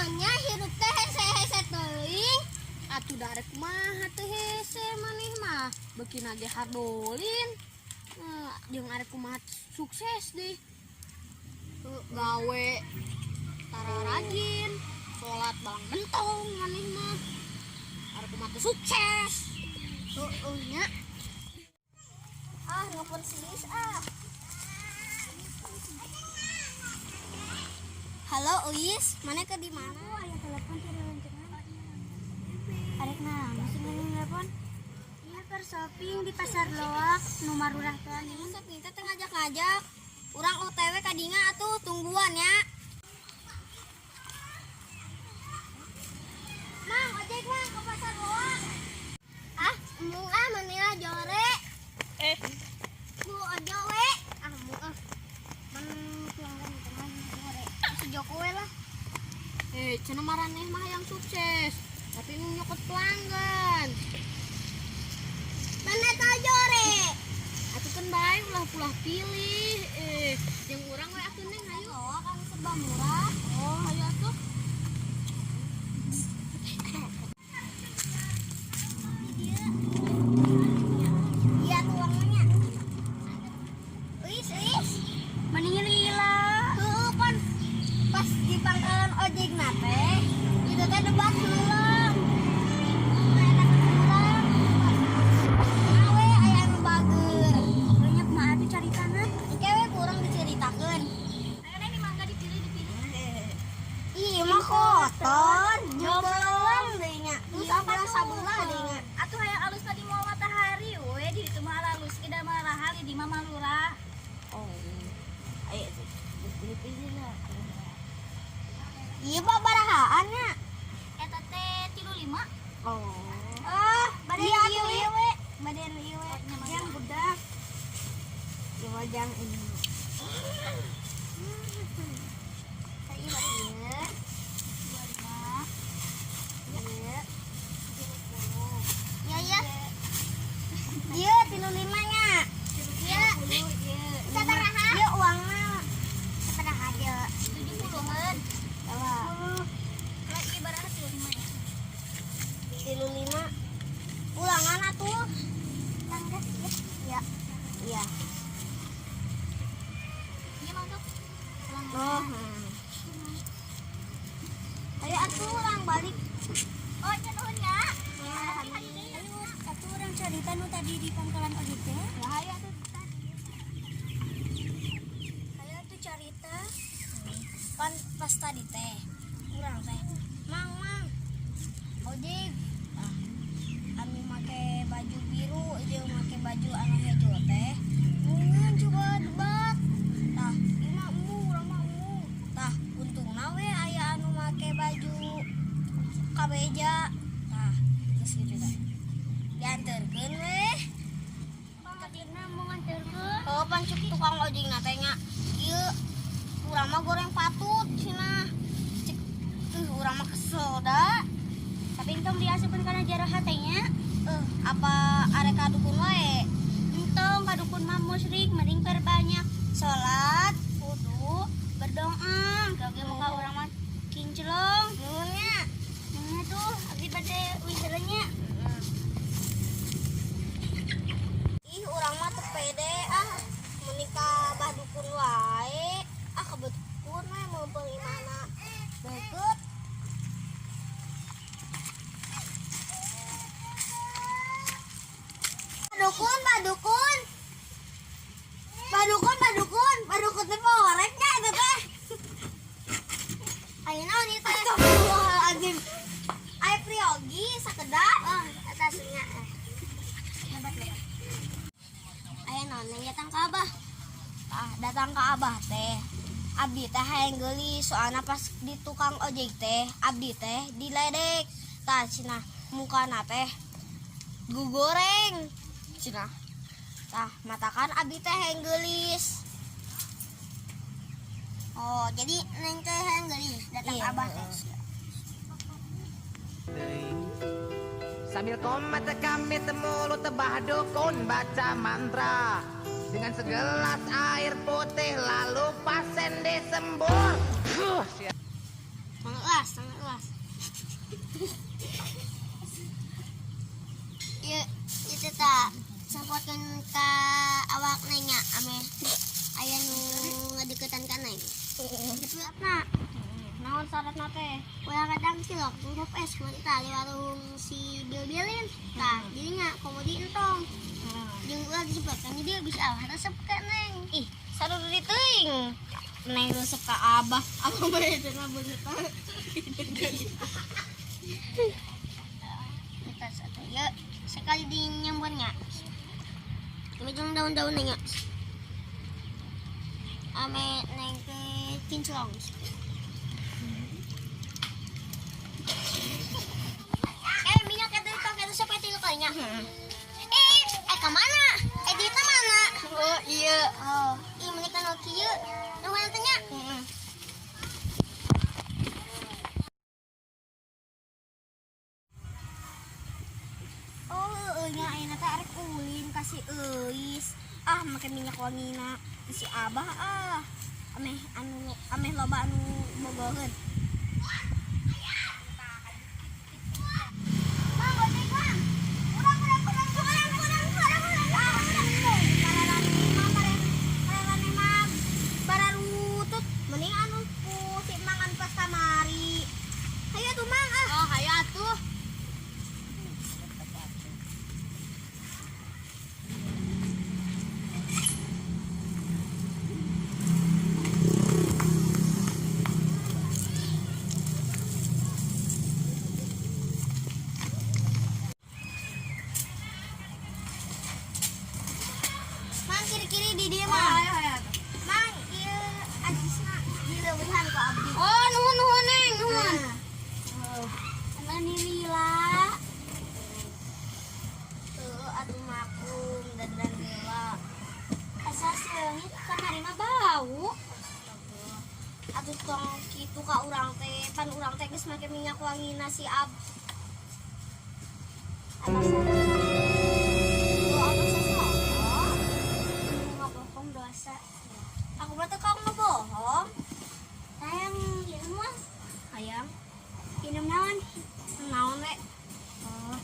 Emangnya hirup teh hese-hese teuing? Atuh darek kumaha teh hese maneh mah beuki nage hardolin. Jeung arek kumaha sukses deh. Gawe tara rajin, salat balang bentong maneh mah. Arek kumaha sukses. Nya. Ngapun sedis Halo Uis, mana ke di mana? Aya telepon ti reuncengan. Arek naon masih telepon? Iya per shopping di Pasar Loak, nomor urang teh nih. Shopping teh ngajak-ngajak. Urang OTW ka dinya atuh tungguan ya. Mang, ojek mang ke Pasar Loak. Embung manila jore. Bu ojo we. Embung pelanggan teman jore. Joko we lah. Cenah maraneh mah yang sukses. Tapi nu nyokot pelanggan. Mana tah jore? Atuh kan bae ulah pilih. Yang urang we atuh neng hayu. Oh, kan serba murah. Oh, hayu atuh. Iya tuh uangnya. Uis. Mending lila. Heuh pan pas di pangkalan ojek nate. Itu teh debat heulang. Awe aya anu bager. Banyak mah atuh caritana. Engke we kurang diceritakeun. Aya ini mangga dipilih. Ih, mah kotor. Jombloan deui nya. Terus apa sabelah deui nya. Atuh hayang alus tadi mau matahari we di ditu mah alus kita mah rahali di mah lurah. Oh. Ayo pilih lah. Iya Pak barahaan nya. Eta teh 35. Oh. Bade Iya ieu tuh. we. Bade ieu we. Yang budak. Di wajang ini. Saya bade ieu. 25. Iya. Iya 35 nya. Iya. Sabaraha? Iya uangna. Sabaraha aja. 70-an. Bawa. Lagi baraha 35 nya. 35. Ulangan atuh. Tangga ya. Iya. Iya mangga. Oh. Ayo atuh urang balik. Oh, cenah nya. Ayo atuh urang carita nu tadi di pangkalan ojek teh. Ya hayu atuh tadi. Ayo tuh carita. Pan pas tadi teh. Urang teh. Mang. Ojek. Anu make baju biru jeung make baju anu hejo teh. Mungan coba debat. Tah, ieu mah urang mah Tah, untungna we aya anu make baju kabeja. Tah, geus kitu teh. Dianterkeun we. Kakirna mau nganterkeun. Oh, pancuk tukang ojek na teh nya. Ieu urang mah goreng patut cenah. Cek urang mah kesel da. Tapi entong diasupkeun kana jarah hatenya. Apa arek kadukun wae? Entong kadukun mah musyrik mending perbanyak salat, wudu, berdoa. Gage muka urang mah kinclong. Nuhun nya. Nya tuh abdi bade wisiranya. Ih, urang mah teu pede menikah bah dukun wae. Kebetulan we mumpung imana deukeut. Badukun teh poreknya itu teh. Ayeuna ieu teh. Astagfirullahaladzim. Aya priogi sakedap. Atasnya. Hebat we. Aya naon yang datang ka Abah? Datang ka Abah teh. Abdi teh hayang geuli soalna pas di tukang ojek teh, abdi teh diledek. Tah cenah mukana teh gugoreng. Cenah. Tah matakan abdi teh hayang geulis. Oh, jadi neng teh hayang geulis datang Iya, Abah teh. Sambil komat kami mulut tebah dukun baca mantra dengan segelas air putih lalu pasien disembur. Sangat kelas. Ya, itu tak sampaikan ke awak nanya ame ayah nu ngadeketan ka neng. Tapi apa? Naon syaratna teh? Ulah kadang cilok ngurup es menta di warung si Bil-Bilin. Tah, jadinya komodi entong. Jeung ulah disebutkan dia bisa resep ka neng. Ih, saruri teuing. Neng resep ka Abah. Abah mah itu na bener. Kita satu ya sekali dinyambutnya. Ujung daun-daunnya. Ame neng ke kinclong. Minyak itu pakai resep itu kalinya. Kemana? Di mana? Oh, iya. Oh, ini menikah kieu. Nu mana tanya? Oh, nya ayeuna teh arek ulin kasih euis. Ah, make minyak wangina si Abah ah. Ameh loba anu bogoheun. Mending anu ku si Mang anu pas kamari. Hayu atuh Mang ah. Oh, hayu atuh. Mang kiri-kiri di dia mah. Mang, ieu ajisna dileuweuhan ku abdi. Oh, nuhun neng, nuhun. Mani lila. Tuh, atuh makum dan lila. Asa seungit kamari mah bau. Atuh tong kitu ka urang teh, pan urang teh geus make minyak wangina si Ab. Ngabohong dosa. Aku mah teu kaung ngebohong. Sayang, ieu mah Hayang, minum naon? naon we? Oh.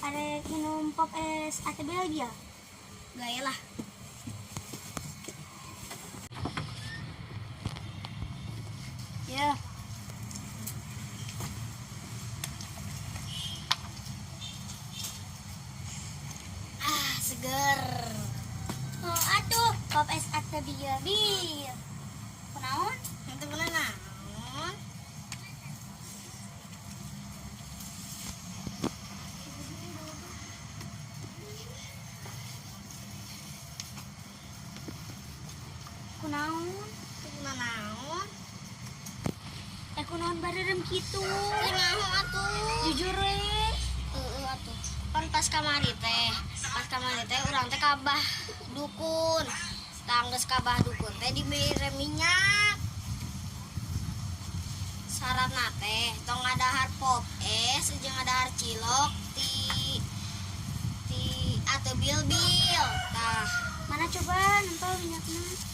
Ada minum pop es atau Belgia? Gaya lah. Ya. Ah, seger. Oh, atuh pop es atau bir. Kunaon? Henteu bener naon? Kunaon? Teu bener naon? Kunaon barerem kitu? Teu naon atuh? Jujur we. Heeh atuh. Pan pas kamari teh urang teh kabah dukun. Tanggeus kabah dukun teh dibere minyak. Syaratna teh tong ngadahar pop es jeung ngadahar cilok ti ateu bil-bil. Tah, Mana coba nempel minyaknya?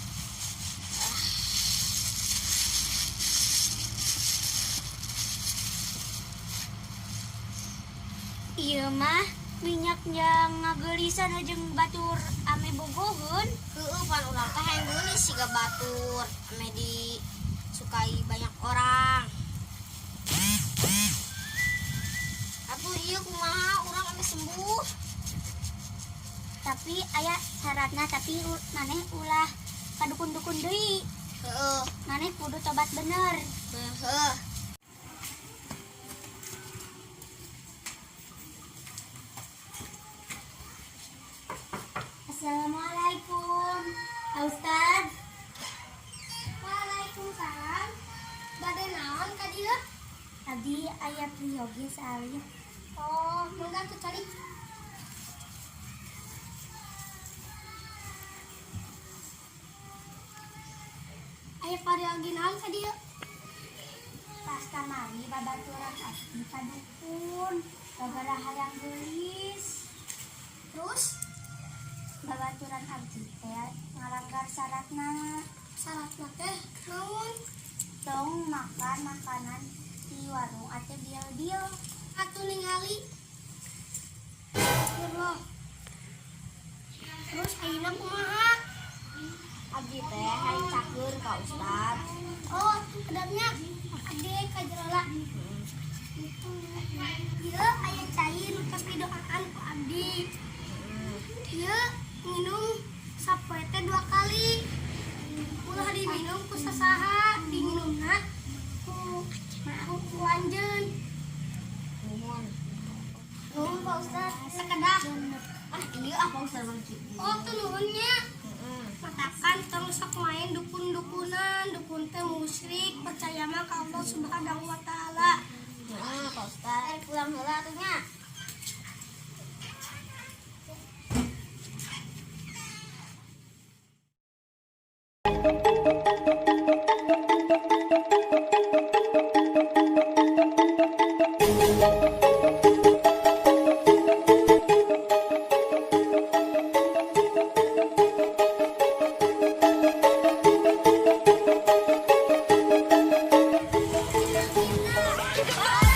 Iya mah minyak yang ngagelisan jeung batur ame bogoheun. heueuh pan urang teh hayang geulis siga batur ame disukai banyak orang. Atuh ieu kumaha urang ame sembuh. Tapi aya syaratna tapi maneh ulah kadukun-dukun deui. Heeh. Maneh kudu tobat bener. Heeh. Assalamualaikum, Pak Ustad. Waalaikumsalam. Bade naon ka dieu? Tadi aya priyogi salih. Oh, mangga tuh cari. Aya priyogi naon ka dieu? Pas kamari babaturan asli ka dukun. Bagara hayang geulis. Terus Babaturan abdi teh ngalanggar syaratna. syaratna teh naon? tong makan makanan di warung atau bil atuh ningali Astagfirullah. Terus ayeuna kumaha? Abdi teh hari cakeun ka Ustad. Oh, kedapnya abdi ka jelala. Ieu aya cai nu tos didoakan ku abdi. Ieu minum sapoe teh 2 kali. Ulah diminum ku sasaha, diminumna ku anjeun. Nuhun. Nuhun Pak Ustad, sakedah. Ah, ieu apa Ustad Mang Cip? Oh, tuh nuhunnya. Katakan terus sok main dukun-dukunan, dukun teh musyrik, percaya mah ka Allah Subhanahu wa taala. Heeh, Pak Ustad. Pulang heula atuh nya. Ah,